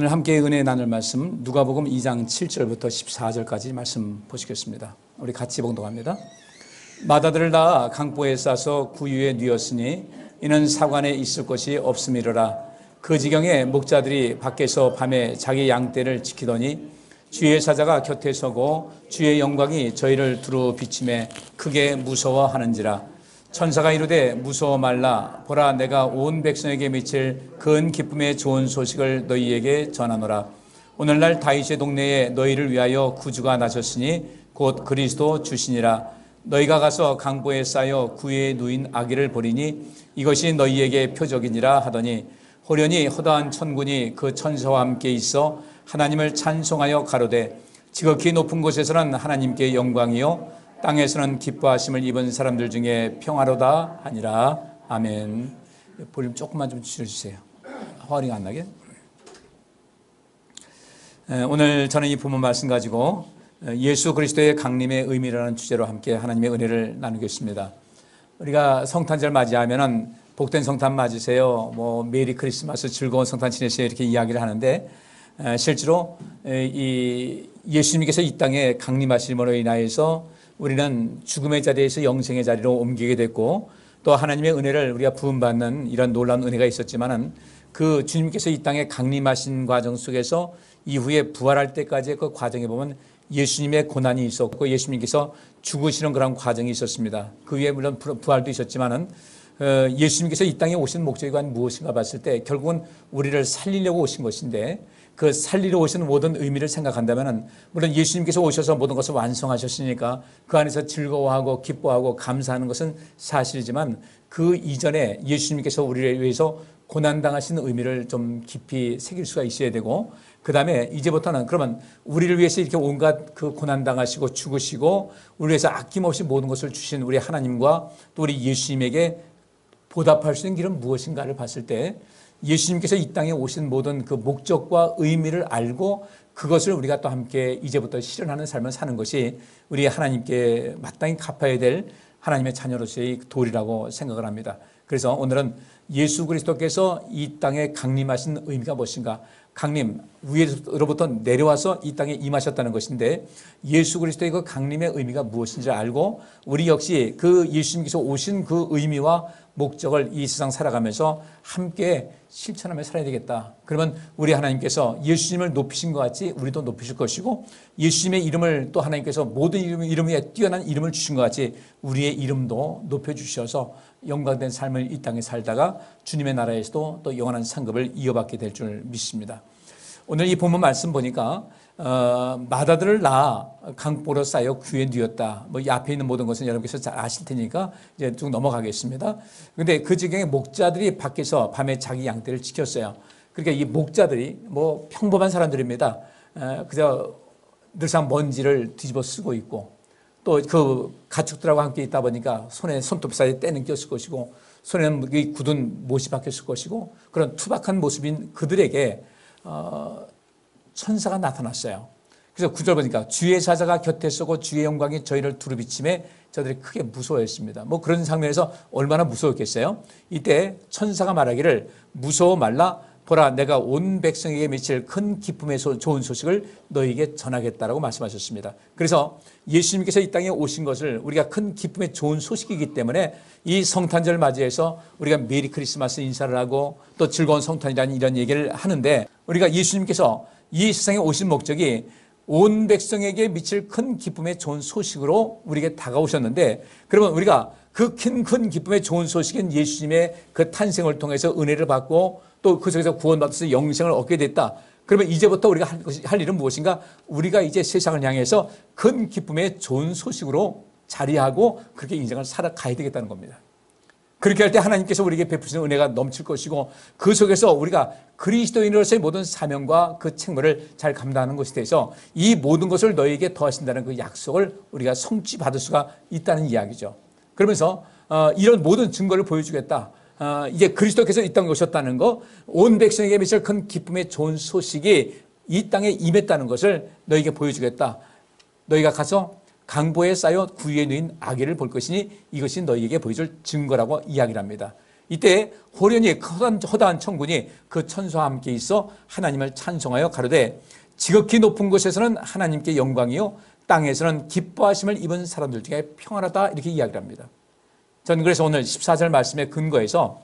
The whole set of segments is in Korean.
오늘 함께 은혜 나눌 말씀 누가복음 2장 7절부터 14절까지 말씀 보시겠습니다. 우리 같이 봉독합니다. 마다들을 낳아 강보에 싸서 구유에 뉘었으니 이는 사관에 있을 곳이 없음이로라. 그 지경에 목자들이 밖에서 밤에 자기 양떼를 지키더니 주의 사자가 곁에 서고 주의 영광이 저희를 두루 비침에 크게 무서워하는지라. 천사가 이르되 무서워 말라. 보라, 내가 온 백성에게 미칠 큰 기쁨의 좋은 소식을 너희에게 전하노라. 오늘날 다윗의 동네에 너희를 위하여 구주가 나셨으니 곧 그리스도 주시니라. 너희가 가서 강보에 쌓여 구유에 누인 아기를 보리니 이것이 너희에게 표적이니라 하더니 호련히 허다한 천군이 그 천사와 함께 있어 하나님을 찬송하여 가로되 지극히 높은 곳에서는 하나님께 영광이요 땅에서는 기뻐하심을 입은 사람들 중에 평화로다 하니라. 아멘. 볼륨 조금만 좀 줄여주세요. 허리가 안 나게. 오늘 저는 이 본문 말씀 가지고 예수 그리스도의 강림의 의미라는 주제로 함께 하나님의 은혜를 나누겠습니다. 우리가 성탄절 맞이하면은 복된 성탄 맞으세요, 뭐 메리 크리스마스, 즐거운 성탄 지내세요 이렇게 이야기를 하는데 실제로 이 예수님께서 이 땅에 강림하심으로 인하여서 우리는 죽음의 자리에서 영생의 자리로 옮기게 됐고 또 하나님의 은혜를 우리가 부음받는 이런 놀라운 은혜가 있었지만은 그 주님께서 이 땅에 강림하신 과정 속에서 이후에 부활할 때까지의 그 과정에 보면 예수님의 고난이 있었고 예수님께서 죽으시는 그런 과정이 있었습니다. 그 위에 물론 부활도 있었지만은 예수님께서 이 땅에 오신 목적이 과연 무엇인가 봤을 때 결국은 우리를 살리려고 오신 것인데 그 살리러 오시는 모든 의미를 생각한다면 물론 예수님께서 오셔서 모든 것을 완성하셨으니까 그 안에서 즐거워하고 기뻐하고 감사하는 것은 사실이지만 그 이전에 예수님께서 우리를 위해서 고난당하신 의미를 좀 깊이 새길 수가 있어야 되고 그 다음에 이제부터는 그러면 우리를 위해서 이렇게 온갖 그 고난당하시고 죽으시고 우리를 위해서 아낌없이 모든 것을 주신 우리 하나님과 또 우리 예수님에게 보답할 수 있는 길은 무엇인가를 봤을 때 예수님께서 이 땅에 오신 모든 그 목적과 의미를 알고 그것을 우리가 또 함께 이제부터 실현하는 삶을 사는 것이 우리 하나님께 마땅히 갚아야 될 하나님의 자녀로서의 도리라고 생각을 합니다. 그래서 오늘은 예수 그리스도께서 이 땅에 강림하신 의미가 무엇인가? 강림, 위에로부터 내려와서 이 땅에 임하셨다는 것인데 예수 그리스도의 그 강림의 의미가 무엇인지 알고 우리 역시 그 예수님께서 오신 그 의미와 목적을 이 세상 살아가면서 함께 실천하며 살아야 되겠다. 그러면 우리 하나님께서 예수님을 높이신 것 같이 우리도 높이실 것이고 예수님의 이름을 또 하나님께서 모든 이름 위에 뛰어난 이름을 주신 것 같이 우리의 이름도 높여주셔서 영광된 삶을 이 땅에 살다가 주님의 나라에서도 또 영원한 상급을 이어받게 될 줄 믿습니다. 오늘 이 본문 말씀 보니까 마다들을 낳아 강보로 쌓여 구유에 뉘었다. 뭐 이 앞에 있는 모든 것은 여러분께서 잘 아실 테니까 이제 쭉 넘어가겠습니다. 그런데 그 지경에 목자들이 밖에서 밤에 자기 양떼를 지켰어요. 그러니까 이 목자들이 뭐 평범한 사람들입니다. 그저 늘상 먼지를 뒤집어 쓰고 있고 또 그 가축들하고 함께 있다 보니까 손에 손톱 사이에 때는 꼈을 것이고 손에는 굳은 못이 박혔을 것이고 그런 투박한 모습인 그들에게 천사가 나타났어요. 그래서 9절 보니까 주의 사자가 곁에 서고 주의 영광이 저희를 두루비침에 저들이 크게 무서워했습니다. 뭐 그런 장면에서 얼마나 무서웠겠어요. 이때 천사가 말하기를 무서워 말라. 보라, 내가 온 백성에게 미칠 큰 기쁨의 좋은 소식을 너희에게 전하겠다라고 말씀하셨습니다. 그래서 예수님께서 이 땅에 오신 것을 우리가 큰 기쁨의 좋은 소식이기 때문에 이 성탄절 맞이해서 우리가 메리 크리스마스 인사를 하고 또 즐거운 성탄이라는 이런 얘기를 하는데 우리가 예수님께서 이 세상에 오신 목적이 온 백성에게 미칠 큰 기쁨의 좋은 소식으로 우리에게 다가오셨는데 그러면 우리가 그 큰 기쁨의 좋은 소식인 예수님의 그 탄생을 통해서 은혜를 받고 또 그 속에서 구원받아서 영생을 얻게 됐다. 그러면 이제부터 우리가 할 일은 무엇인가? 우리가 이제 세상을 향해서 큰 기쁨의 좋은 소식으로 자리하고 그렇게 인생을 살아가야 되겠다는 겁니다. 그렇게 할 때 하나님께서 우리에게 베푸시는 은혜가 넘칠 것이고 그 속에서 우리가 그리스도인으로서의 모든 사명과 그 책무를 잘 감당하는 것에 대해서 이 모든 것을 너희에게 더하신다는 그 약속을 우리가 성취받을 수가 있다는 이야기죠. 그러면서 이런 모든 증거를 보여주겠다. 이제 그리스도께서 이 땅에 오셨다는 거, 온 백성에게 미칠 큰 기쁨의 좋은 소식이 이 땅에 임했다는 것을 너희에게 보여주겠다. 너희가 가서 강보에 쌓여 구유에 누인 아기를 볼 것이니 이것이 너희에게 보여줄 증거라고 이야기를 합니다. 이때 호련히 허다한 천군이 그 천사와 함께 있어 하나님을 찬송하여 가로되 지극히 높은 곳에서는 하나님께 영광이요 땅에서는 기뻐하심을 입은 사람들 중에 평안하다, 이렇게 이야기를 합니다. 저는 그래서 오늘 14절 말씀에 근거해서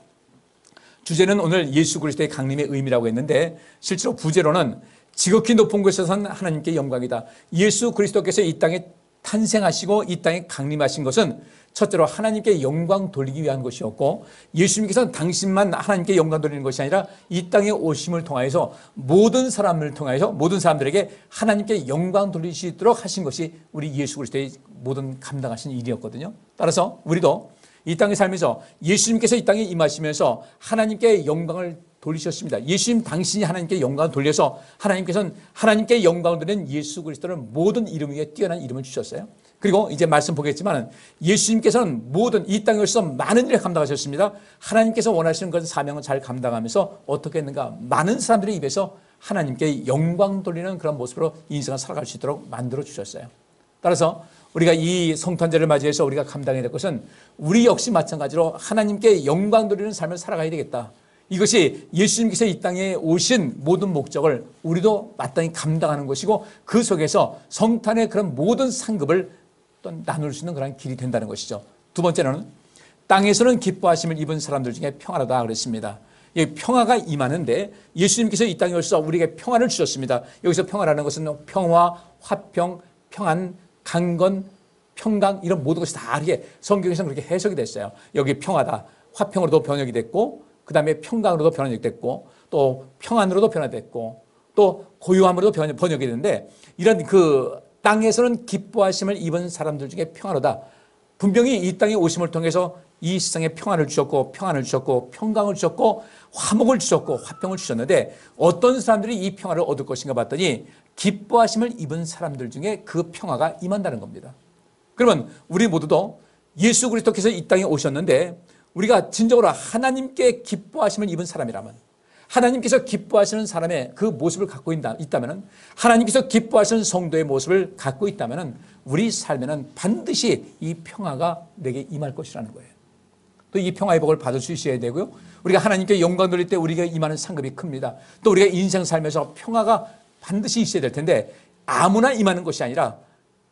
주제는 오늘 예수 그리스도의 강림의 의미라고 했는데, 실제로 부제로는 지극히 높은 곳에서는 하나님께 영광이다. 예수 그리스도께서 이 땅에 탄생하시고 이 땅에 강림하신 것은 첫째로 하나님께 영광 돌리기 위한 것이었고, 예수님께서는 당신만 하나님께 영광 돌리는 것이 아니라 이 땅에 오심을 통하여서 모든 사람을 통하여서 모든 사람들에게 하나님께 영광 돌리시도록 하신 것이 우리 예수 그리스도의 모든 감당하신 일이었거든요. 따라서 우리도 이 땅에 살면서 예수님께서 이 땅에 임하시면서 하나님께 영광을 돌리셨습니다. 예수님 당신이 하나님께 영광을 돌려서 하나님께서는 하나님께 영광을 돌리는 예수 그리스도를 모든 이름 위에 뛰어난 이름을 주셨어요. 그리고 이제 말씀 보겠지만 예수님께서는 모든 이 땅에 오셔서 많은 일을 감당하셨습니다. 하나님께서 원하시는 것은 사명을 잘 감당하면서 어떻게 했는가, 많은 사람들의 입에서 하나님께 영광 돌리는 그런 모습으로 인생을 살아갈 수 있도록 만들어 주셨어요. 따라서 우리가 이 성탄절을 맞이해서 우리가 감당해야 될 것은 우리 역시 마찬가지로 하나님께 영광 돌리는 삶을 살아가야 되겠다. 이것이 예수님께서 이 땅에 오신 모든 목적을 우리도 마땅히 감당하는 것이고, 그 속에서 성탄의 그런 모든 상급을 또 나눌 수 있는 그런 길이 된다는 것이죠. 두 번째는 땅에서는 기뻐하심을 입은 사람들 중에 평안하다 그랬습니다. 이 평화가 임하는데 예수님께서 이 땅에 오셔서 우리에게 평안을 주셨습니다. 여기서 평화라는 것은 평화, 화평, 평안, 강건, 평강, 이런 모든 것이 다 이렇게 성경에서는 그렇게 해석이 됐어요. 여기 평화다, 화평으로도 번역이 됐고, 그 다음에 평강으로도 번역이 됐고, 또 평안으로도 변화됐고, 또 고요함으로도 번역이 됐는데, 이런 그 땅에서는 기뻐하심을 입은 사람들 중에 평안하다. 분명히 이 땅에 오심을 통해서 이 세상에 평안을 주셨고, 평안을 주셨고, 평강을 주셨고, 화목을 주셨고, 화평을 주셨는데, 어떤 사람들이 이 평화를 얻을 것인가 봤더니 기뻐하심을 입은 사람들 중에 그 평화가 임한다는 겁니다. 그러면 우리 모두도 예수 그리스도께서 이 땅에 오셨는데, 우리가 진정으로 하나님께 기뻐하심을 입은 사람이라면, 하나님께서 기뻐하시는 사람의 그 모습을 갖고 있다면, 하나님께서 기뻐하시는 성도의 모습을 갖고 있다면 우리 삶에는 반드시 이 평화가 내게 임할 것이라는 거예요. 또 이 평화의 복을 받을 수 있어야 되고요. 우리가 하나님께 영광 돌릴 때 우리가 임하는 상급이 큽니다. 또 우리가 인생 살면서 평화가 반드시 있어야 될 텐데, 아무나 임하는 것이 아니라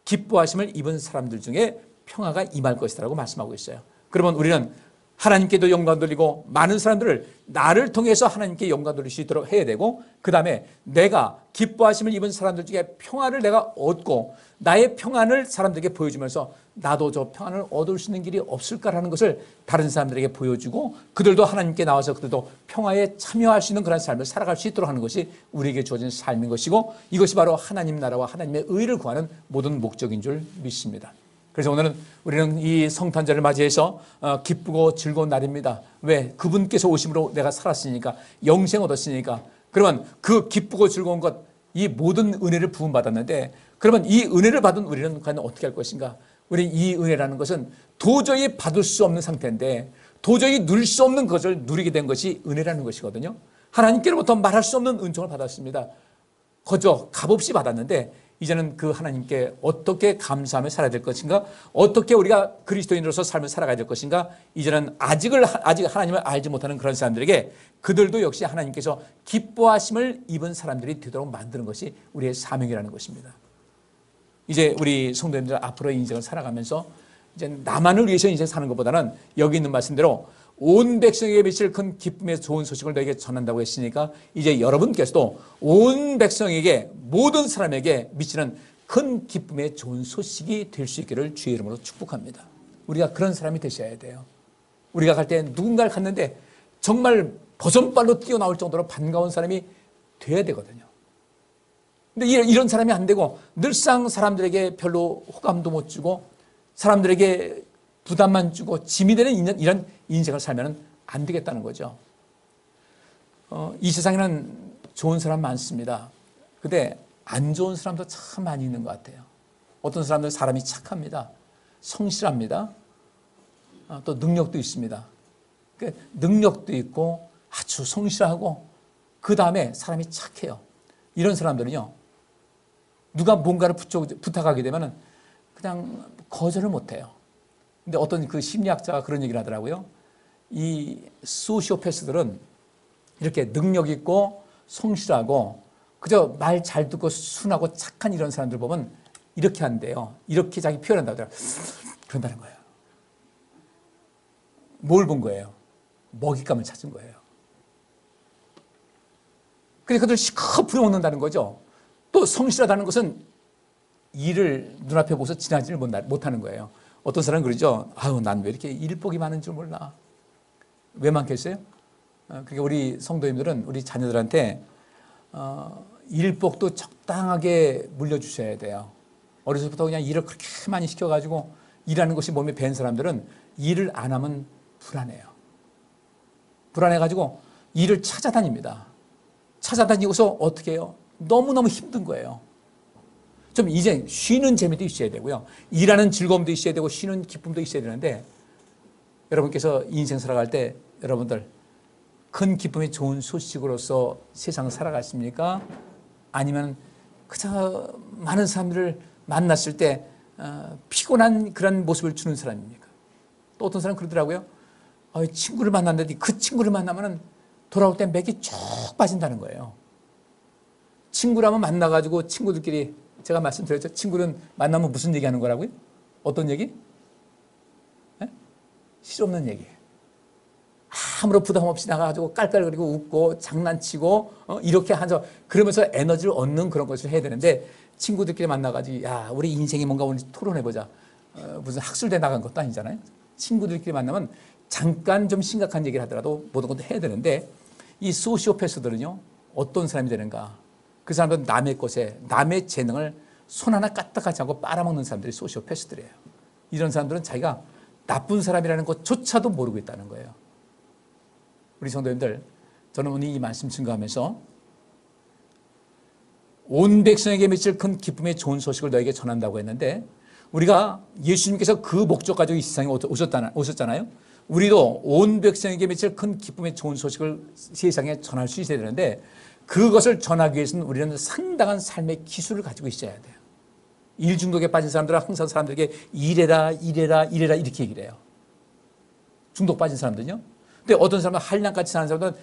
기뻐하심을 입은 사람들 중에 평화가 임할 것이라고 말씀하고 있어요. 그러면 우리는 하나님께도 영광 돌리고, 많은 사람들을 나를 통해서 하나님께 영광 돌릴 수 있도록 해야 되고, 그 다음에 내가 기뻐하심을 입은 사람들 중에 평화를 내가 얻고 나의 평안을 사람들에게 보여주면서 나도 저 평안을 얻을 수 있는 길이 없을까라는 것을 다른 사람들에게 보여주고, 그들도 하나님께 나와서 그들도 평화에 참여할 수 있는 그런 삶을 살아갈 수 있도록 하는 것이 우리에게 주어진 삶인 것이고, 이것이 바로 하나님 나라와 하나님의 의를 구하는 모든 목적인 줄 믿습니다. 그래서 오늘은 우리는 이 성탄절을 맞이해서 기쁘고 즐거운 날입니다. 왜? 그분께서 오심으로 내가 살았으니까, 영생 얻었으니까. 그러면 그 기쁘고 즐거운 것, 이 모든 은혜를 부음받았는데, 그러면 이 은혜를 받은 우리는 과연 어떻게 할 것인가? 우리 이 은혜라는 것은 도저히 받을 수 없는 상태인데, 도저히 누릴 수 없는 것을 누리게 된 것이 은혜라는 것이거든요. 하나님께로부터 말할 수 없는 은총을 받았습니다. 거저 값없이 받았는데, 이제는 그 하나님께 어떻게 감사하며 살아야 될 것인가, 어떻게 우리가 그리스도인으로서 삶을 살아가야 될 것인가, 이제는 아직 하나님을 알지 못하는 그런 사람들에게 그들도 역시 하나님께서 기뻐하심을 입은 사람들이 되도록 만드는 것이 우리의 사명이라는 것입니다. 이제 우리 성도님들 앞으로의 인생을 살아가면서 이제 나만을 위해서 인생 사는 것보다는 여기 있는 말씀대로 온 백성에게 미칠 큰 기쁨의 좋은 소식을 너에게 전한다고 했으니까, 이제 여러분께서도 온 백성에게, 모든 사람에게 미치는 큰 기쁨의 좋은 소식이 될 수 있기를 주의 이름으로 축복합니다. 우리가 그런 사람이 되셔야 돼요. 우리가 갈 때 누군가를 갔는데 정말 버선발로 뛰어나올 정도로 반가운 사람이 돼야 되거든요. 근데 이런 사람이 안 되고 늘상 사람들에게 별로 호감도 못 주고 사람들에게 부담만 주고 짐이 되는 이런 인생을 살면 안 되겠다는 거죠. 이 세상에는 좋은 사람 많습니다. 근데 안 좋은 사람도 참 많이 있는 것 같아요. 어떤 사람들은 사람이 착합니다. 성실합니다. 또 능력도 있습니다. 능력도 있고 아주 성실하고 그 다음에 사람이 착해요. 이런 사람들은요, 누가 뭔가를 부탁하게 되면 그냥 거절을 못해요. 근데 어떤 그 심리학자가 그런 얘기를 하더라고요. 이 소시오패스들은 이렇게 능력 있고 성실하고 그저 말 잘 듣고 순하고 착한 이런 사람들 보면 이렇게 한대요. 이렇게 자기 표현한다고 그런다는 거예요. 뭘 본 거예요? 먹잇감을 찾은 거예요. 그래서 그들 시커 부려먹는다는 거죠. 또 성실하다는 것은 일을 눈앞에 보고서 지나지를 못하는 거예요. 어떤 사람은 그러죠. 아유, 난 왜 이렇게 일복이 많은 줄 몰라. 왜 많겠어요? 그러니까 우리 성도님들은 우리 자녀들한테 일복도 적당하게 물려주셔야 돼요. 어려서부터 그냥 일을 그렇게 많이 시켜가지고 일하는 것이 몸에 밴 사람들은 일을 안 하면 불안해요. 불안해가지고 일을 찾아다닙니다. 찾아다니고서 어떻게 해요? 너무너무 힘든 거예요. 좀 이제 쉬는 재미도 있어야 되고요. 일하는 즐거움도 있어야 되고 쉬는 기쁨도 있어야 되는데 여러분께서 인생 살아갈 때 여러분들 큰 기쁨의 좋은 소식으로서 세상을 살아가십니까? 아니면 그저 많은 사람들을 만났을 때 피곤한 그런 모습을 주는 사람입니까? 또 어떤 사람은 그러더라고요. 친구를 만났는데 그 친구를 만나면 돌아올 때 맥이 쭉 빠진다는 거예요. 친구라면 만나가지고 친구들끼리 제가 말씀드렸죠. 친구는 만나면 무슨 얘기하는 거라고요? 어떤 얘기? 실없는 얘기예요. 아무런 부담 없이 나가가지고 깔깔거리고 웃고 장난치고 이렇게 하죠. 그러면서 에너지를 얻는 그런 것을 해야 되는데 친구들끼리 만나가지고 야 우리 인생이 뭔가 오늘 토론해보자. 무슨 학술대 나간 것도 아니잖아요. 친구들끼리 만나면 잠깐 좀 심각한 얘기를 하더라도 모든 것도 해야 되는데 이 소시오패스들은요 어떤 사람이 되는가? 그 사람들은 남의 것에 남의 재능을 손 하나 까딱하지 않고 빨아먹는 사람들이 소시오패스들이에요. 이런 사람들은 자기가 나쁜 사람이라는 것조차도 모르고 있다는 거예요. 우리 성도님들, 저는 오늘 이 말씀 증거하면서 온 백성에게 미칠 큰 기쁨의 좋은 소식을 너에게 전한다고 했는데 우리가 예수님께서 그 목적 가지고 이 세상에 오셨잖아요. 우리도 온 백성에게 미칠 큰 기쁨의 좋은 소식을 세상에 전할 수 있어야 되는데 그것을 전하기 위해서는 우리는 상당한 삶의 기술을 가지고 있어야 돼요. 일 중독에 빠진 사람들은 항상 사람들에게 이래라 이렇게 얘기를 해요. 중독 빠진 사람들은요. 근데 어떤 사람은 한량같이 사는 사람들은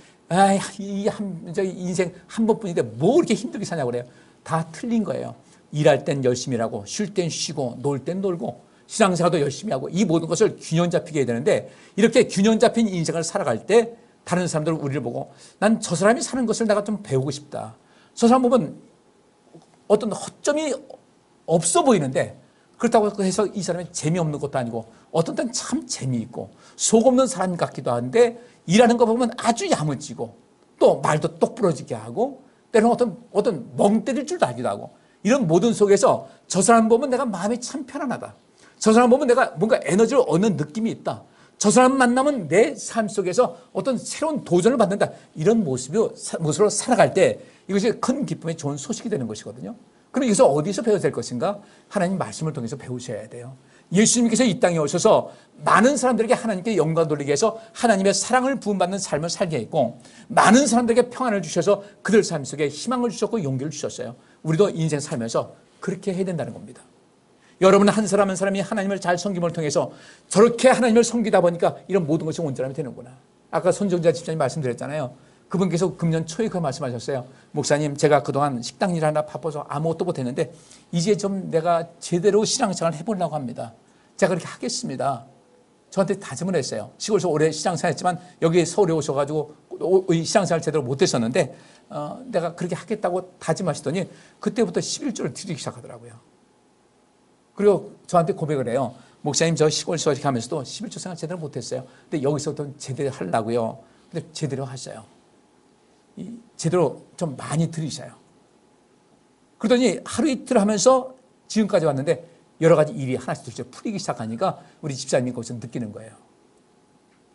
인생 한 번뿐인데 뭐 이렇게 힘들게 사냐고 그래요. 다 틀린 거예요. 일할 땐 열심히 일하고 쉴 땐 쉬고 놀 땐 놀고 신앙생활도 열심히 하고 이 모든 것을 균형 잡히게 해야 되는데 이렇게 균형 잡힌 인생을 살아갈 때 다른 사람들은 우리를 보고 난 저 사람이 사는 것을 내가 좀 배우고 싶다. 저 사람 보면 어떤 허점이 없어 보이는데 그렇다고 해서 이 사람이 재미없는 것도 아니고 어떤 때는 참 재미있고 속 없는 사람 같기도 한데 일하는 거 보면 아주 야무지고 또 말도 똑부러지게 하고 때로는 어떤 멍 때릴 줄도 알기도 하고 이런 모든 속에서 저 사람 보면 내가 마음이 참 편안하다. 저 사람 보면 내가 뭔가 에너지를 얻는 느낌이 있다. 저 사람 만나면 내 삶 속에서 어떤 새로운 도전을 받는다. 이런 모습으로 살아갈 때 이것이 큰 기쁨의 좋은 소식이 되는 것이거든요. 그럼 여기서 어디서 배워야 될 것인가? 하나님 말씀을 통해서 배우셔야 돼요. 예수님께서 이 땅에 오셔서 많은 사람들에게 하나님께 영광 돌리게 해서 하나님의 사랑을 부음받는 삶을 살게 했고 많은 사람들에게 평안을 주셔서 그들 삶 속에 희망을 주셨고 용기를 주셨어요. 우리도 인생 살면서 그렇게 해야 된다는 겁니다. 여러분 한 사람 한 사람이 하나님을 잘 섬김을 통해서 저렇게 하나님을 섬기다 보니까 이런 모든 것이 온전함이 되는구나. 아까 손정자 집사님 말씀드렸잖아요. 그분께서 금년 초에 그 말씀하셨어요. 목사님 제가 그동안 식당 일 하나 바빠서 아무것도 못했는데 이제 좀 내가 제대로 신앙생활을 해보려고 합니다. 제가 그렇게 하겠습니다. 저한테 다짐을 했어요. 시골에서 오래 신앙생활 했지만 여기 서울에 오셔가지고 신앙생활 제대로 못했었는데 내가 그렇게 하겠다고 다짐하시더니 그때부터 11조를 드리기 시작하더라고요. 그리고 저한테 고백을 해요. 목사님 저 시골 소식하면서도 11조 생활 제대로 못했어요. 근데 여기서부터 제대로 하려고요. 근데 제대로 하셔요. 제대로 좀 많이 들으셔요. 그러더니 하루 이틀 하면서 지금까지 왔는데 여러 가지 일이 하나씩 둘씩 풀리기 시작하니까 우리 집사님이 거기서 느끼는 거예요.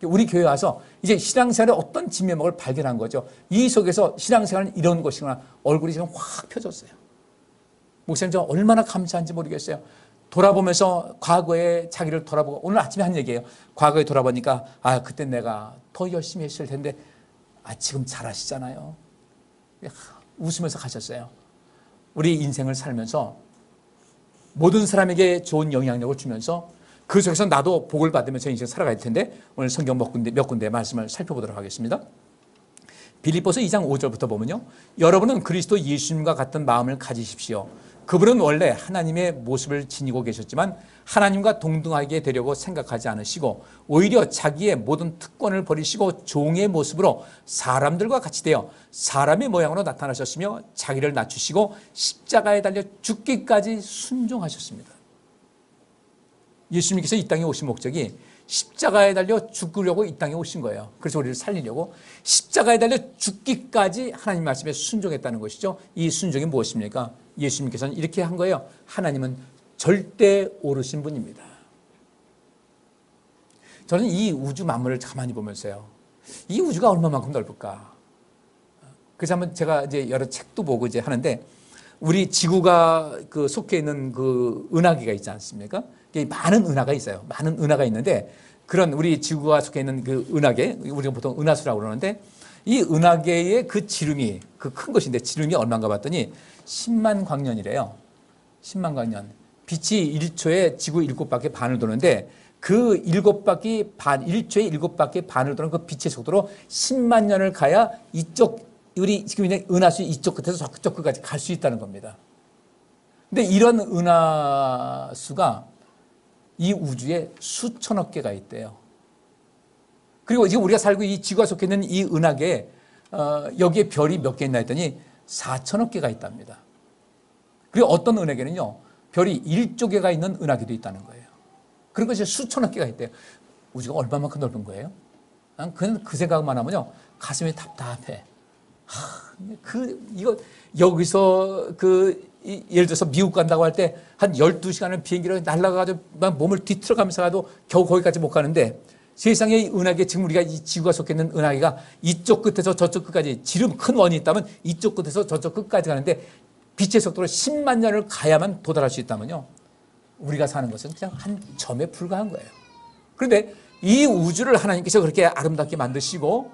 우리 교회 와서 이제 신앙생활의 어떤 진면목을 발견한 거죠. 이 속에서 신앙생활은 이런 것이구나. 얼굴이 지금 확 펴졌어요. 목사님 저 얼마나 감사한지 모르겠어요. 돌아보면서 과거에 자기를 돌아보고 오늘 아침에 한 얘기예요. 과거에 돌아보니까 그때 내가 더 열심히 했을 텐데 지금 잘하시잖아요. 웃으면서 가셨어요. 우리 인생을 살면서 모든 사람에게 좋은 영향력을 주면서 그 속에서 나도 복을 받으면서 인생 살아가야 될 텐데 오늘 성경 몇 군데 말씀을 살펴보도록 하겠습니다. 빌립보서 2장 5절부터 보면요, 여러분은 그리스도 예수님과 같은 마음을 가지십시오. 그분은 원래 하나님의 모습을 지니고 계셨지만 하나님과 동등하게 되려고 생각하지 않으시고 오히려 자기의 모든 특권을 버리시고 종의 모습으로 사람들과 같이 되어 사람의 모양으로 나타나셨으며 자기를 낮추시고 십자가에 달려 죽기까지 순종하셨습니다. 예수님께서 이 땅에 오신 목적이 십자가에 달려 죽으려고 이 땅에 오신 거예요. 그래서 우리를 살리려고 십자가에 달려 죽기까지 하나님 말씀에 순종했다는 것이죠. 이 순종이 무엇입니까? 예수님께서는 이렇게 한 거예요. 하나님은 절대 오르신 분입니다. 저는 이 우주 만물을 가만히 보면서요, 이 우주가 얼마만큼 넓을까? 그래서 한번 제가 이제 여러 책도 보고 이제 하는데, 우리 지구가 그 속해 있는 그 은하계가 있지 않습니까? 많은 은하가 있어요. 많은 은하가 있는데, 그런 우리 지구가 속해 있는 그 은하계, 우리가 보통 은하수라고 그러는데, 이 은하계의 그 지름이, 그 큰 것인데 지름이 얼마인가 봤더니 10만 광년이래요. 10만 광년. 빛이 1초에 지구 7바퀴 반을 도는데, 그 7바퀴 반, 1초에 7바퀴 반을 도는 그 빛의 속도로 10만 년을 가야 이쪽, 우리 지금 있는 은하수 이쪽 끝에서 저쪽 끝까지 갈 수 있다는 겁니다. 근데 이런 은하수가 이 우주에 수천억 개가 있대요. 그리고 지금 우리가 살고 이 지구가 속해 있는 이 은하계에 여기에 별이 몇 개 있나 했더니 4천억 개가 있답니다. 그리고 어떤 은하계는요, 별이 1조 개가 있는 은하계도 있다는 거예요. 그런 것이 수천억 개가 있대요. 우주가 얼마만큼 넓은 거예요? 그냥 그 생각만 하면요, 가슴이 답답해. 이거 여기서 예를 들어서 미국 간다고 할 때 한 12시간을 비행기로 날아가가지고 몸을 뒤틀어가면서 가도 겨우 거기까지 못 가는데, 세상의 은하계, 지금 우리가 이 지구가 속해 있는 은하계가 이쪽 끝에서 저쪽 끝까지, 지름 큰 원이 있다면 이쪽 끝에서 저쪽 끝까지 가는데 빛의 속도로 10만 년을 가야만 도달할 수 있다면요, 우리가 사는 것은 그냥 한 점에 불과한 거예요. 그런데 이 우주를 하나님께서 그렇게 아름답게 만드시고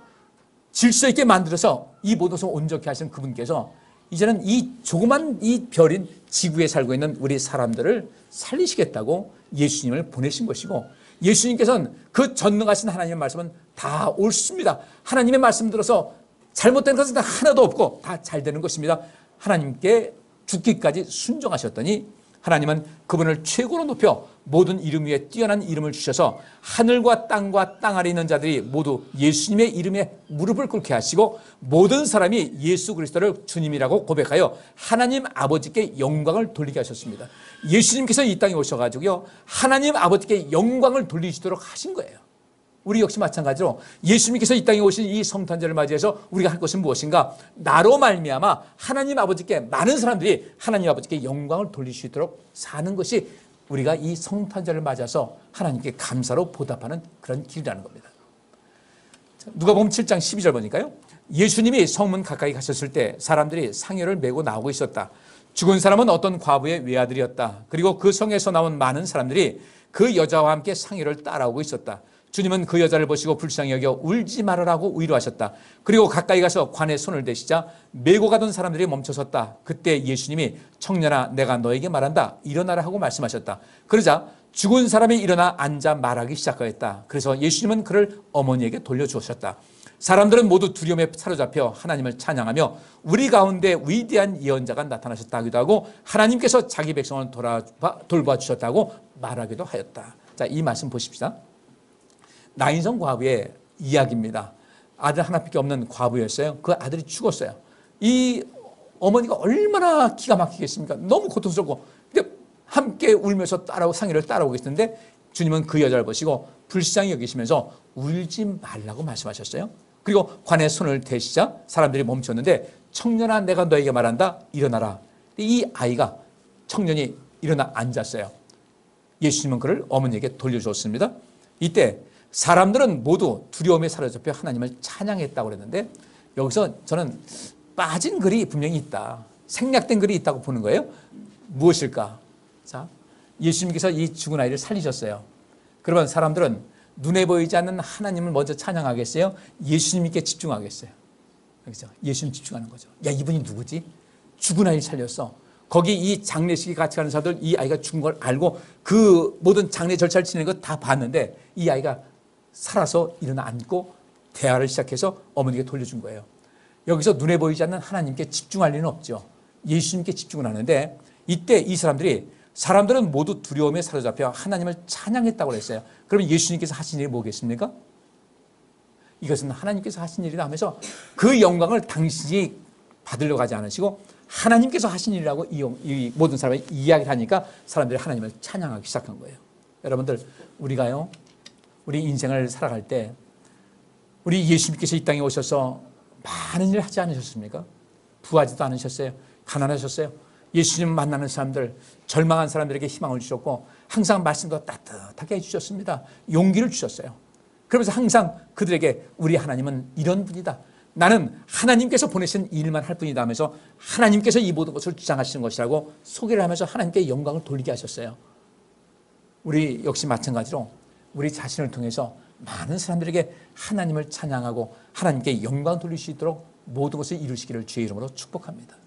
질서 있게 만들어서 이 모든 것을 온전케 하신 그분께서 이제는 이 조그만 이 별인 지구에 살고 있는 우리 사람들을 살리시겠다고 예수님을 보내신 것이고, 예수님께서는 그 전능하신 하나님의 말씀은 다 옳습니다. 하나님의 말씀 들어서 잘못된 것은 하나도 없고 다 잘 되는 것입니다. 하나님께 죽기까지 순종하셨더니 하나님은 그분을 최고로 높여 모든 이름 위에 뛰어난 이름을 주셔서 하늘과 땅과 땅 아래 있는 자들이 모두 예수님의 이름에 무릎을 꿇게 하시고 모든 사람이 예수 그리스도를 주님이라고 고백하여 하나님 아버지께 영광을 돌리게 하셨습니다. 예수님께서 이 땅에 오셔가지고요, 하나님 아버지께 영광을 돌리시도록 하신 거예요. 우리 역시 마찬가지로 예수님께서 이 땅에 오신 이 성탄절을 맞이해서 우리가 할 것은 무엇인가? 나로 말미암아 하나님 아버지께, 많은 사람들이 하나님 아버지께 영광을 돌릴 수 있도록 사는 것이 우리가 이 성탄절을 맞아서 하나님께 감사로 보답하는 그런 길이라는 겁니다. 누가복음 7장 12절 보니까요, 예수님이 성문 가까이 가셨을 때 사람들이 상여를 메고 나오고 있었다. 죽은 사람은 어떤 과부의 외아들이었다. 그리고 그 성에서 나온 많은 사람들이 그 여자와 함께 상여를 따라오고 있었다. 주님은 그 여자를 보시고 불쌍히 여겨 울지 말으라고 위로하셨다. 그리고 가까이 가서 관에 손을 대시자 메고 가던 사람들이 멈춰섰다. 그때 예수님이 청년아, 내가 너에게 말한다, 일어나라 하고 말씀하셨다. 그러자 죽은 사람이 일어나 앉아 말하기 시작하였다. 그래서 예수님은 그를 어머니에게 돌려주셨다. 사람들은 모두 두려움에 사로잡혀 하나님을 찬양하며 우리 가운데 위대한 예언자가 나타나셨다 하기도 하고 하나님께서 자기 백성을 돌봐주셨다고 말하기도 하였다. 자, 이 말씀 보십시다. 나인성 과부의 이야기입니다. 아들 하나밖에 없는 과부였어요. 그 아들이 죽었어요. 이 어머니가 얼마나 기가 막히겠습니까? 너무 고통스럽고, 근데 함께 울면서 상의를 따라오고 계시는데 주님은 그 여자를 보시고 불쌍히 여기시면서 울지 말라고 말씀하셨어요. 그리고 관에 손을 대시자 사람들이 멈췄는데 청년아, 내가 너에게 말한다, 일어나라. 이 아이가, 청년이 일어나 앉았어요. 예수님은 그를 어머니에게 돌려주었습니다. 이때 사람들은 모두 두려움에 사로잡혀 하나님을 찬양했다고 그랬는데, 여기서 저는 빠진 글이 분명히 있다, 생략된 글이 있다고 보는 거예요. 무엇일까? 자, 예수님께서 이 죽은 아이를 살리셨어요. 그러면 사람들은 눈에 보이지 않는 하나님을 먼저 찬양하겠어요? 예수님께 집중하겠어요? 그렇죠? 예수님 집중하는 거죠. 야, 이분이 누구지? 죽은 아이를 살렸어. 거기 이 장례식에 같이 가는 사람들 이 아이가 죽은 걸 알고 그 모든 장례 절차를 지내는 거 다 봤는데 이 아이가 살아서 일어나 앉고 대화를 시작해서 어머니에게 돌려준 거예요. 여기서 눈에 보이지 않는 하나님께 집중할 리는 없죠. 예수님께 집중을 하는데 이때 이 사람들은 모두 두려움에 사로잡혀 하나님을 찬양했다고 그랬어요. 그러면 예수님께서 하신 일이 뭐겠습니까? 이것은 하나님께서 하신 일이다 하면서 그 영광을 당신이 받으려고 하지 않으시고 하나님께서 하신 일이라고 이 모든 사람이 이야기를 하니까 사람들이 하나님을 찬양하기 시작한 거예요. 여러분들, 우리가요, 우리 인생을 살아갈 때 우리 예수님께서 이 땅에 오셔서 많은 일을 하지 않으셨습니까? 부하지도 않으셨어요. 가난하셨어요. 예수님 만나는 사람들, 절망한 사람들에게 희망을 주셨고 항상 말씀도 따뜻하게 해주셨습니다. 용기를 주셨어요. 그러면서 항상 그들에게 우리 하나님은 이런 분이다. 나는 하나님께서 보내신 일만 할 뿐이다 하면서 하나님께서 이 모든 것을 주장하시는 것이라고 소개를 하면서 하나님께 영광을 돌리게 하셨어요. 우리 역시 마찬가지로 우리 자신을 통해서 많은 사람들에게 하나님을 찬양하고 하나님께 영광 돌릴 수 있도록 모든 것을 이루시기를 주의 이름으로 축복합니다.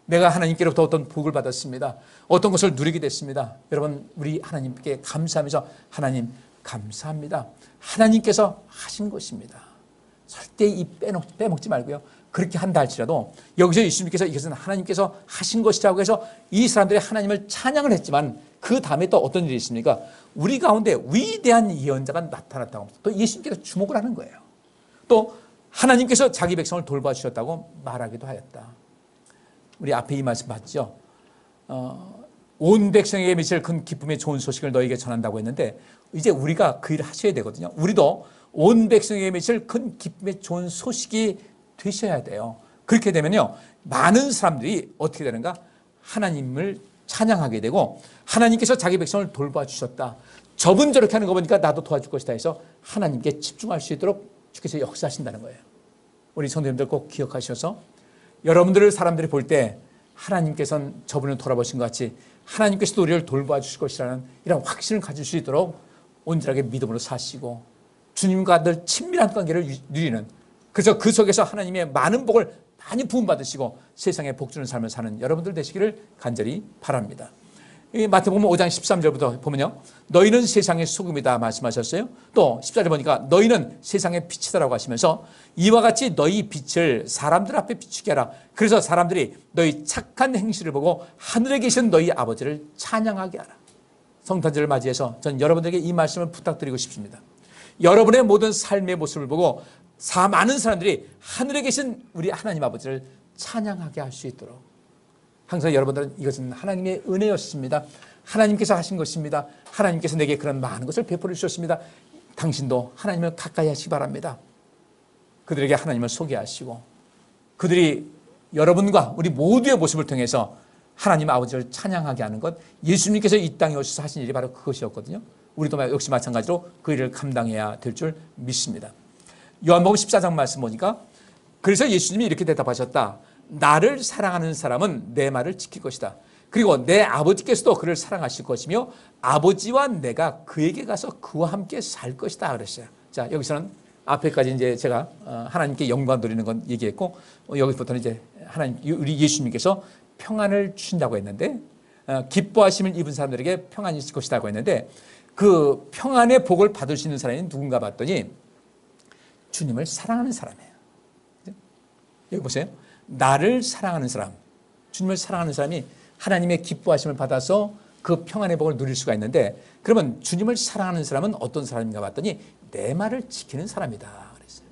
내가 하나님께로부터 어떤 복을 받았습니다. 어떤 것을 누리게 됐습니다. 여러분, 우리 하나님께 감사하면서 하나님 감사합니다. 하나님께서 하신 것입니다. 절대 이 빼먹지 말고요. 그렇게 한다 할지라도 여기서 예수님께서 이것은 하나님께서 하신 것이라고 해서 이 사람들이 하나님을 찬양을 했지만 그 다음에 또 어떤 일이 있습니까? 우리 가운데 위대한 예언자가 나타났다고 또 예수님께서 주목을 하는 거예요. 또 하나님께서 자기 백성을 돌봐주셨다고 말하기도 하였다. 우리 앞에 이 말씀 봤죠? 온 백성에게 미칠 큰 기쁨의 좋은 소식을 너에게 전한다고 했는데 이제 우리가 그 일을 하셔야 되거든요. 우리도 온 백성에게 미칠 큰 기쁨의 좋은 소식이 되셔야 돼요. 그렇게 되면요, 많은 사람들이 어떻게 되는가? 하나님을 찬양하게 되고 하나님께서 자기 백성을 돌봐주셨다. 저분 저렇게 하는 거 보니까 나도 도와줄 것이다 해서 하나님께 집중할 수 있도록 주께서 역사하신다는 거예요. 우리 성도님들 꼭 기억하셔서 여러분들을 사람들이 볼 때 하나님께서는 저분을 돌아보신 것 같이 하나님께서도 우리를 돌봐주실 것이라는 이런 확신을 가질 수 있도록 온전하게 믿음으로 사시고 주님과 늘 친밀한 관계를 누리는, 그래서 그 속에서 하나님의 많은 복을 많이 부음받으시고 세상에 복주는 삶을 사는 여러분들 되시기를 간절히 바랍니다. 마태복음 5장 13절부터 보면요, 너희는 세상의 소금이다 말씀하셨어요. 또 14절 보니까 너희는 세상의 빛이다라고 하시면서 이와 같이 너희 빛을 사람들 앞에 비추게 하라. 그래서 사람들이 너희 착한 행실을 보고 하늘에 계신 너희 아버지를 찬양하게 하라. 성탄절을 맞이해서 전 여러분들에게 이 말씀을 부탁드리고 싶습니다. 여러분의 모든 삶의 모습을 보고 많은 사람들이 하늘에 계신 우리 하나님 아버지를 찬양하게 할 수 있도록, 항상 여러분들은 이것은 하나님의 은혜였습니다. 하나님께서 하신 것입니다. 하나님께서 내게 그런 많은 것을 베풀어 주셨습니다. 당신도 하나님을 가까이 하시기 바랍니다. 그들에게 하나님을 소개하시고 그들이 여러분과 우리 모두의 모습을 통해서 하나님 아버지를 찬양하게 하는 것, 예수님께서 이 땅에 오셔서 하신 일이 바로 그것이었거든요. 우리도 역시 마찬가지로 그 일을 감당해야 될 줄 믿습니다. 요한복음 14장 말씀 보니까 그래서 예수님이 이렇게 대답하셨다. 나를 사랑하는 사람은 내 말을 지킬 것이다. 그리고 내 아버지께서도 그를 사랑하실 것이며 아버지와 내가 그에게 가서 그와 함께 살 것이다 그랬어요. 자, 여기서는 앞에까지 이제 제가 하나님께 영광 돌리는 건 얘기했고 여기부터는 이제 우리 예수님께서 평안을 주신다고 했는데 기뻐하심을 입은 사람들에게 평안이 있을 것이라고 했는데 그 평안의 복을 받을 수 있는 사람이 누군가 봤더니 주님을 사랑하는 사람이에요. 여기 보세요. 나를 사랑하는 사람, 주님을 사랑하는 사람이 하나님의 기뻐하심을 받아서 그 평안의 복을 누릴 수가 있는데, 그러면 주님을 사랑하는 사람은 어떤 사람인가 봤더니 내 말을 지키는 사람이다 그랬어요.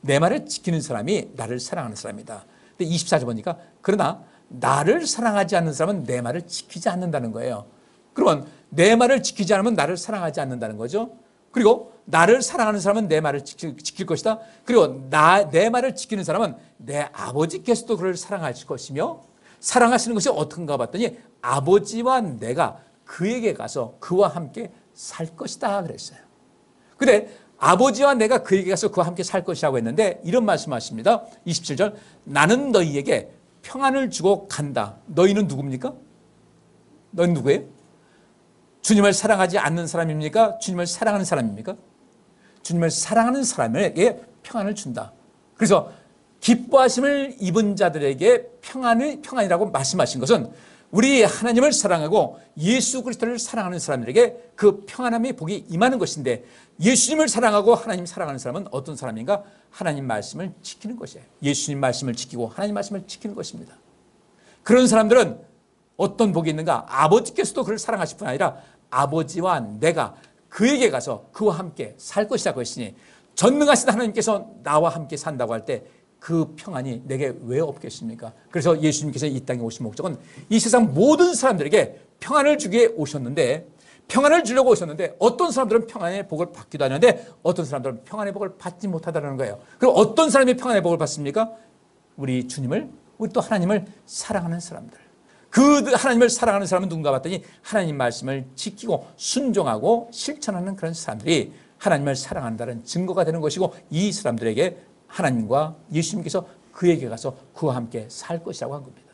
내 말을 지키는 사람이 나를 사랑하는 사람이다. 근데 24절 보니까 그러나 나를 사랑하지 않는 사람은 내 말을 지키지 않는다는 거예요. 그러면 내 말을 지키지 않으면 나를 사랑하지 않는다는 거죠. 그리고 나를 사랑하는 사람은 내 말을 지킬 것이다. 그리고 내 말을 지키는 사람은 내 아버지께서도 그를 사랑하실 것이며, 사랑하시는 것이 어떤가 봤더니 아버지와 내가 그에게 가서 그와 함께 살 것이다 그랬어요. 근데 아버지와 내가 그에게 가서 그와 함께 살 것이라고 했는데 이런 말씀하십니다. 27절 나는 너희에게 평안을 주고 간다. 너희는 누굽니까? 너희는 누구예요? 주님을 사랑하지 않는 사람입니까? 주님을 사랑하는 사람입니까? 주님을 사랑하는 사람에게 평안을 준다. 그래서 기뻐하심을 입은 자들에게 평안이라고 말씀하신 것은 우리 하나님을 사랑하고 예수 그리스도를 사랑하는 사람들에게 그 평안함의 복이 임하는 것인데, 예수님을 사랑하고 하나님 사랑하는 사람은 어떤 사람인가? 하나님 말씀을 지키는 것이에요. 예수님 말씀을 지키고 하나님 말씀을 지키는 것입니다. 그런 사람들은 어떤 복이 있는가? 아버지께서도 그를 사랑하실 뿐 아니라 아버지와 내가 그에게 가서 그와 함께 살 것이라고 했으니, 전능하신 하나님께서 나와 함께 산다고 할 때 그 평안이 내게 왜 없겠습니까? 그래서 예수님께서 이 땅에 오신 목적은 이 세상 모든 사람들에게 평안을 주기 위해 오셨는데, 평안을 주려고 오셨는데, 어떤 사람들은 평안의 복을 받기도 하는데 어떤 사람들은 평안의 복을 받지 못하다는 거예요. 그럼 어떤 사람이 평안의 복을 받습니까? 우리 주님을, 우리 또 하나님을 사랑하는 사람들. 그 하나님을 사랑하는 사람은 누군가 봤더니 하나님 말씀을 지키고 순종하고 실천하는 그런 사람들이 하나님을 사랑한다는 증거가 되는 것이고, 이 사람들에게 하나님과 예수님께서 그에게 가서 그와 함께 살 것이라고 한 겁니다.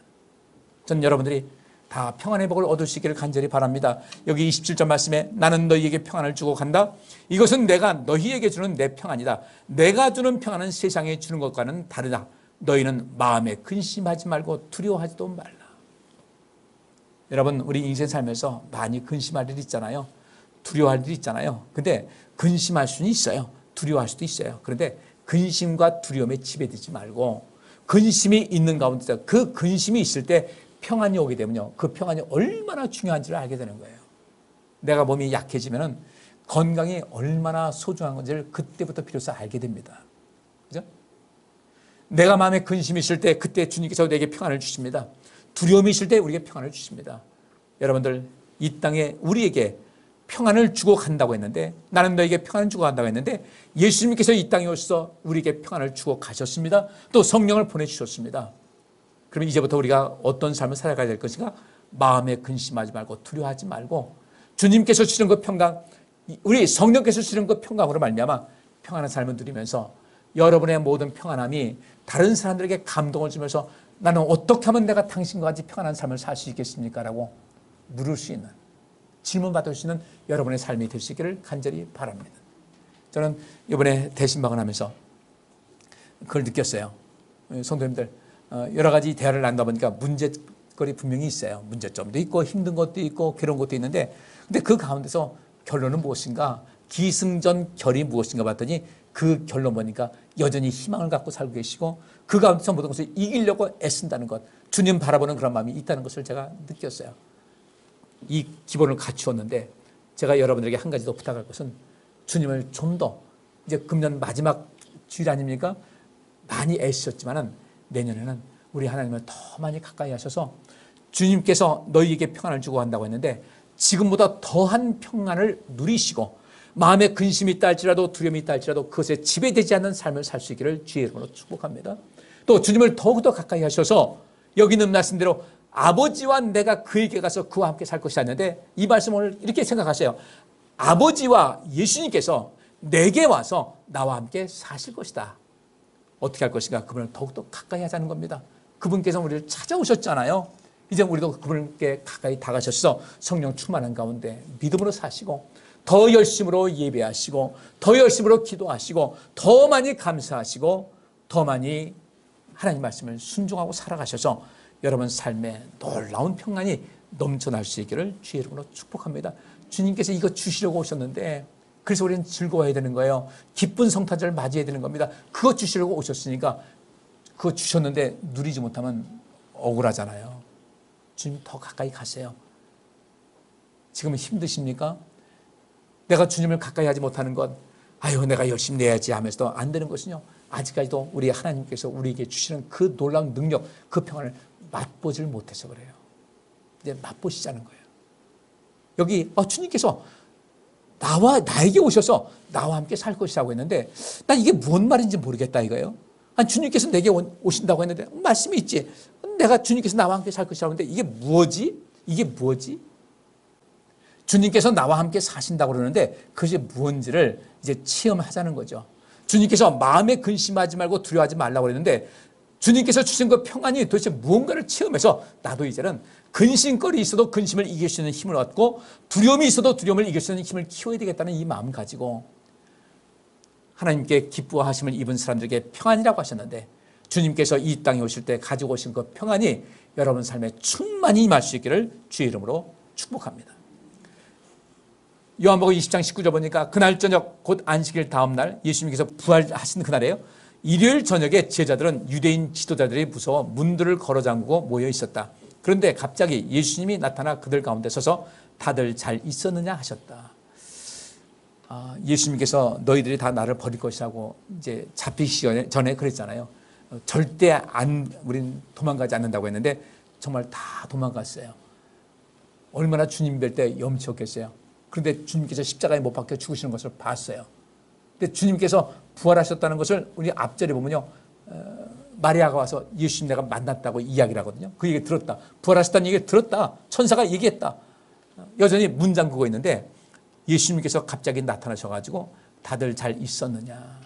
전 여러분들이 다 평안의 복을 얻을 수 있기를 간절히 바랍니다. 여기 27절 말씀에 나는 너희에게 평안을 주고 간다. 이것은 내가 너희에게 주는 내 평안이다. 내가 주는 평안은 세상에 주는 것과는 다르다. 너희는 마음에 근심하지 말고 두려워하지도 말라. 여러분, 우리 인생 살면서 많이 근심할 일 있잖아요. 두려워할 일 있잖아요. 근데 근심할 수는 있어요. 두려워할 수도 있어요. 그런데 근심과 두려움에 지배되지 말고, 근심이 있는 가운데 그 근심이 있을 때 평안이 오게 되면요, 그 평안이 얼마나 중요한지를 알게 되는 거예요. 내가 몸이 약해지면 건강이 얼마나 소중한 건지를 그때부터 비로소 알게 됩니다. 그죠? 내가 마음에 근심이 있을 때 그때 주님께서 내게 평안을 주십니다. 두려움이 있을 때 우리에게 평안을 주십니다. 여러분들, 이 땅에 우리에게 평안을 주고 간다고 했는데, 나는 너에게 평안을 주고 간다고 했는데, 예수님께서 이 땅에 오셔서 우리에게 평안을 주고 가셨습니다. 또 성령을 보내주셨습니다. 그러면 이제부터 우리가 어떤 삶을 살아가야 될 것인가? 마음에 근심하지 말고 두려워하지 말고 주님께서 주시는 그 평강, 우리 성령께서 주시는 그 평강으로 말미암아 평안한 삶을 누리면서 여러분의 모든 평안함이 다른 사람들에게 감동을 주면서 나는 어떻게 하면 내가 당신과 같이 평안한 삶을 살 수 있겠습니까? 라고 물을 수 있는, 질문받을 수 있는 여러분의 삶이 될 수 있기를 간절히 바랍니다. 저는 이번에 대신방을 하면서 그걸 느꼈어요. 성도님들, 여러 가지 대화를 나누다 보니까 문제거리 분명히 있어요. 문제점도 있고 힘든 것도 있고 괴로운 것도 있는데, 근데 그 가운데서 결론은 무엇인가? 기승전결이 무엇인가 봤더니 그 결론 보니까 여전히 희망을 갖고 살고 계시고 그 가운데서 모든 것을 이기려고 애쓴다는 것, 주님 바라보는 그런 마음이 있다는 것을 제가 느꼈어요. 이 기본을 갖추었는데 제가 여러분들에게 한 가지 더 부탁할 것은, 주님을 좀 더, 이제 금년 마지막 주일 아닙니까? 많이 애쓰셨지만은 내년에는 우리 하나님을 더 많이 가까이 하셔서 주님께서 너희에게 평안을 주고 간다고 했는데 지금보다 더한 평안을 누리시고 마음에 근심이 있다 할지라도 두려움이 있다 할지라도 그것에 지배되지 않는 삶을 살 수 있기를 주의 이름으로 축복합니다. 또 주님을 더욱더 가까이 하셔서 여기 있는 말씀대로 아버지와 내가 그에게 가서 그와 함께 살 것이라 했는데, 이 말씀을 이렇게 생각하세요. 아버지와 예수님께서 내게 와서 나와 함께 사실 것이다. 어떻게 할 것인가? 그분을 더욱더 가까이 하자는 겁니다. 그분께서 우리를 찾아오셨잖아요. 이제 우리도 그분께 가까이 다가셔서 성령 충만한 가운데 믿음으로 사시고 더 열심으로 예배하시고 더 열심으로 기도하시고 더 많이 감사하시고 더 많이 하나님 말씀을 순종하고 살아가셔서 여러분 삶에 놀라운 평안이 넘쳐날 수 있기를 주의 이름으로 축복합니다. 주님께서 이거 주시려고 오셨는데, 그래서 우리는 즐거워해야 되는 거예요. 기쁜 성탄절을 맞이해야 되는 겁니다. 그거 주시려고 오셨으니까 그거 주셨는데 누리지 못하면 억울하잖아요. 주님 더 가까이 가세요. 지금 힘드십니까? 내가 주님을 가까이 하지 못하는 것, 아유 내가 열심히 내야지 하면서도 안 되는 것은요, 아직까지도 우리 하나님께서 우리에게 주시는 그 놀라운 능력, 그 평안을 맛보질 못해서 그래요. 이제 맛보시자는 거예요. 여기 주님께서 나에게 오셔서 나와 함께 살 것이라고 했는데 난 이게 뭔 말인지 모르겠다 이거예요. 아니, 주님께서 내게 오신다고 했는데 말씀이 있지. 내가 주님께서 나와 함께 살 것이라고 했는데 이게 뭐지? 이게 뭐지? 주님께서 나와 함께 사신다고 그러는데 그것이 무엇인지를 이제 체험하자는 거죠. 주님께서 마음에 근심하지 말고 두려워하지 말라고 그랬는데 주님께서 주신 그 평안이 도대체 무언가를 체험해서 나도 이제는 근심거리 있어도 근심을 이길 수 있는 힘을 얻고 두려움이 있어도 두려움을 이길 수 있는 힘을 키워야 되겠다는 이 마음 가지고 하나님께 기뻐하심을 입은 사람들에게 평안이라고 하셨는데 주님께서 이 땅에 오실 때 가지고 오신 그 평안이 여러분 삶에 충만히 임할 수 있기를 주의 이름으로 축복합니다. 요한복음 20장 19절 보니까 그날 저녁 곧 안식일 다음 날 예수님께서 부활하신 그날이에요. 일요일 저녁에 제자들은 유대인 지도자들이 무서워 문들을 걸어 잠그고 모여 있었다. 그런데 갑자기 예수님이 나타나 그들 가운데 서서 다들 잘 있었느냐 하셨다. 예수님께서 너희들이 다 나를 버릴 것이라고 이제 잡히기 전에 그랬잖아요. 절대 우린 도망가지 않는다고 했는데 정말 다 도망갔어요. 얼마나 주님 뵐 때 염치였겠어요. 그런데 주님께서 십자가에 못 박혀 죽으시는 것을 봤어요. 근데 주님께서 부활하셨다는 것을 우리 앞절에 보면요, 마리아가 와서 예수님 내가 만났다고 이야기를 하거든요. 그 얘기 들었다. 부활하셨다는 얘기를 들었다. 천사가 얘기했다. 여전히 문 잠그고 있는데 예수님께서 갑자기 나타나셔가지고 다들 잘 있었느냐.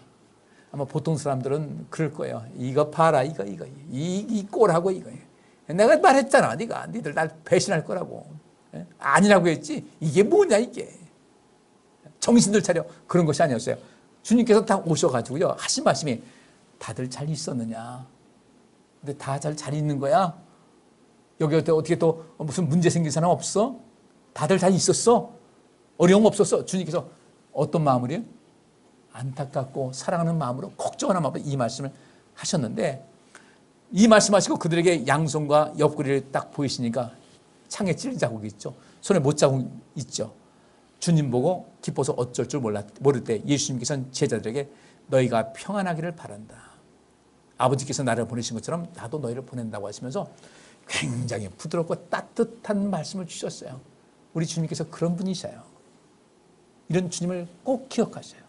아마 보통 사람들은 그럴 거예요. 이거 봐라, 이 꼴하고 이거. 내가 말했잖아, 니들 날 배신할 거라고. 아니라고 했지. 이게 뭐냐 이게. 정신들 차려. 그런 것이 아니었어요. 주님께서 딱 오셔가지고요 하신 말씀이 다들 잘 있었느냐. 근데 다 잘 있는 거야? 여기 어떻게 또 무슨 문제 생긴 사람 없어? 다들 잘 있었어? 어려움 없었어? 주님께서 어떤 마음으로요? 안타깝고 사랑하는 마음으로, 걱정하는 마음으로 이 말씀을 하셨는데, 이 말씀하시고 그들에게 양손과 옆구리를 딱 보이시니까 창에 찔린 자국이 있죠. 손에 못자국 있죠. 주님 보고 기뻐서 어쩔 줄 모를 때 예수님께서는 제자들에게 너희가 평안하기를 바란다. 아버지께서 나를 보내신 것처럼 나도 너희를 보낸다고 하시면서 굉장히 부드럽고 따뜻한 말씀을 주셨어요. 우리 주님께서 그런 분이셔요. 이런 주님을 꼭 기억하셔요.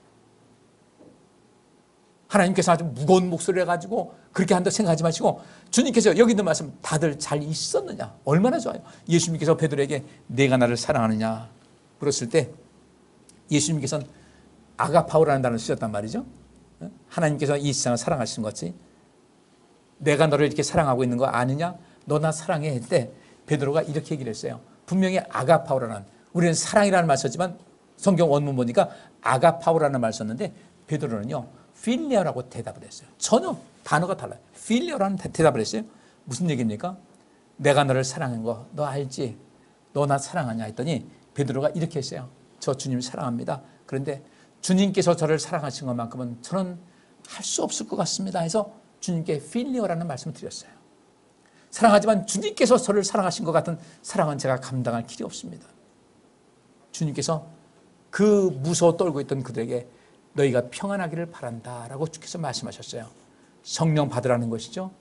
하나님께서 아주 무거운 목소리를 가지고 그렇게 한다 생각하지 마시고, 주님께서 여기 있는 말씀 다들 잘 있었느냐. 얼마나 좋아요. 예수님께서 베드로에게 내가 나를 사랑하느냐 물었을 때 예수님께서는 아가파오라는 단어를 쓰셨단 말이죠. 하나님께서 이 세상을 사랑하시는 것 같이 내가 너를 이렇게 사랑하고 있는 거 아느냐? 너 나 사랑해 했을 베드로가 이렇게 얘기를 했어요. 분명히 아가파오라는, 우리는 사랑이라는 말 썼지만 성경 원문 보니까 아가파오라는 말 썼는데 베드로는요 필리어라고 대답을 했어요. 전혀 단어가 달라요. 필리어라는 대답을 했어요. 무슨 얘기입니까? 내가 너를 사랑한 거 너 알지? 너 나 사랑하냐 했더니 베드로가 이렇게 했어요. 저 주님 사랑합니다. 그런데 주님께서 저를 사랑하신 것만큼은 저는 할 수 없을 것 같습니다 해서 주님께 필리어라는 말씀을 드렸어요. 사랑하지만 주님께서 저를 사랑하신 것 같은 사랑은 제가 감당할 길이 없습니다. 주님께서 그 무서워 떨고 있던 그들에게 너희가 평안하기를 바란다라고 주께서 말씀하셨어요. 성령 받으라는 것이죠.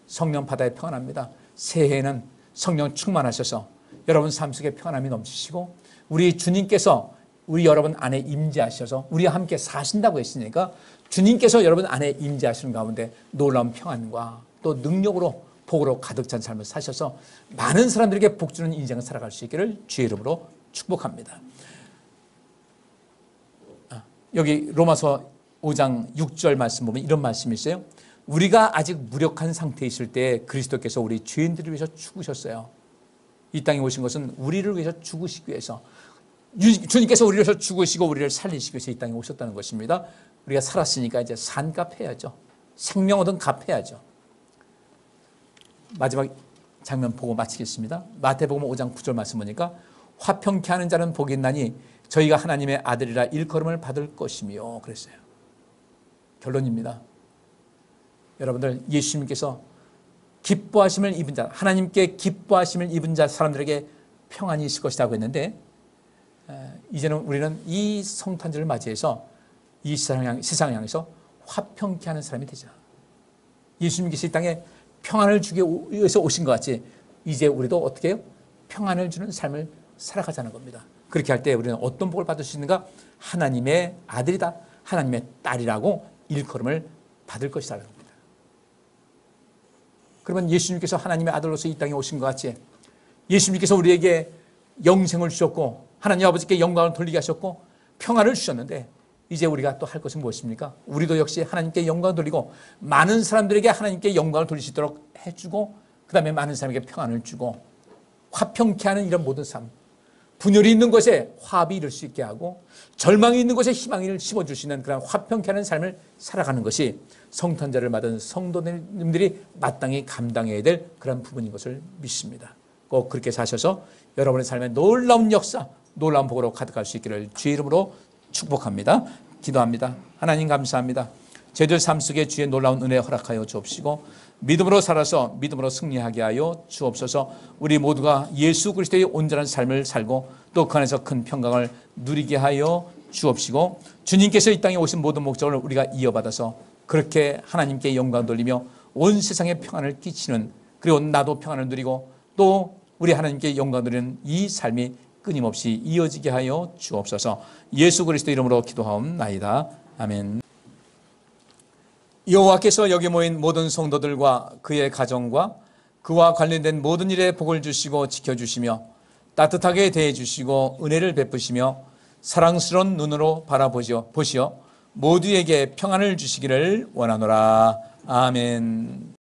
성령 받아야 평안합니다. 새해에는 성령 충만하셔서 여러분 삶 속에 평안함이 넘치시고, 우리 주님께서 우리 여러분 안에 임재하셔서 우리와 함께 사신다고 했으니까 주님께서 여러분 안에 임재하시는 가운데 놀라운 평안과 또 능력으로 복으로 가득 찬 삶을 사셔서 많은 사람들에게 복 주는 인생을 살아갈 수 있기를 주의 이름으로 축복합니다. 여기 로마서 5장 6절 말씀 보면 이런 말씀이 있어요. 우리가 아직 무력한 상태에 있을 때 그리스도께서 우리 죄인들을 위해서 죽으셨어요. 이 땅에 오신 것은 우리를 위해서 죽으시기 위해서, 주님께서 우리를 위해서 죽으시고 우리를 살리시기 위해서 이 땅에 오셨다는 것입니다. 우리가 살았으니까 이제 산값 해야죠. 생명 얻은 값 해야죠. 마지막 장면 보고 마치겠습니다. 마태복음 5장 9절 말씀 보니까 화평케 하는 자는 복이 있나니 저희가 하나님의 아들이라 일컬음을 받을 것이며 그랬어요. 결론입니다. 여러분들, 예수님께서 기뻐하심을 입은 자, 하나님께 기뻐하심을 입은 자 사람들에게 평안이 있을 것이라고 했는데, 이제는 우리는 이 성탄절을 맞이해서 이 세상을 향해서 화평케 하는 사람이 되자. 예수님께서 이 땅에 평안을 주기 위해서 오신 것 같이 이제 우리도 어떻게 해요? 평안을 주는 삶을 살아가자는 겁니다. 그렇게 할 때 우리는 어떤 복을 받을 수 있는가? 하나님의 아들이다, 하나님의 딸이라고 일컬음을 받을 것이라는 겁니다. 그러면 예수님께서 하나님의 아들로서 이 땅에 오신 것 같이 예수님께서 우리에게 영생을 주셨고 하나님 아버지께 영광을 돌리게 하셨고 평안을 주셨는데, 이제 우리가 또 할 것은 무엇입니까? 우리도 역시 하나님께 영광을 돌리고 많은 사람들에게 하나님께 영광을 돌릴 수 있도록 해주고, 그 다음에 많은 사람에게 평안을 주고 화평케 하는 이런 모든 삶, 분열이 있는 곳에 화합이 이룰 수 있게 하고 절망이 있는 곳에 희망을 심어줄 수 있는 그런 화평케 하는 삶을 살아가는 것이 성탄절을 받은 성도님들이 마땅히 감당해야 될 그런 부분인 것을 믿습니다. 꼭 그렇게 사셔서 여러분의 삶에 놀라운 역사, 놀라운 복으로 가득할 수 있기를 주의 이름으로 축복합니다. 기도합니다. 하나님 감사합니다. 저희들 삶 속에 주의 놀라운 은혜 허락하여 주옵시고 믿음으로 살아서 믿음으로 승리하게 하여 주옵소서. 우리 모두가 예수 그리스도의 온전한 삶을 살고 또 그 안에서 큰 평강을 누리게 하여 주옵시고 주님께서 이 땅에 오신 모든 목적을 우리가 이어받아서 그렇게 하나님께 영광 돌리며 온 세상에 평안을 끼치는, 그리고 나도 평안을 누리고 또 우리 하나님께 영광 돌리는 이 삶이 끊임없이 이어지게 하여 주옵소서. 예수 그리스도 이름으로 기도하옵나이다. 아멘. 여호와께서 여기 모인 모든 성도들과 그의 가정과 그와 관련된 모든 일에 복을 주시고 지켜주시며 따뜻하게 대해주시고 은혜를 베푸시며 사랑스러운 눈으로 바라보시어 모두에게 평안을 주시기를 원하노라. 아멘.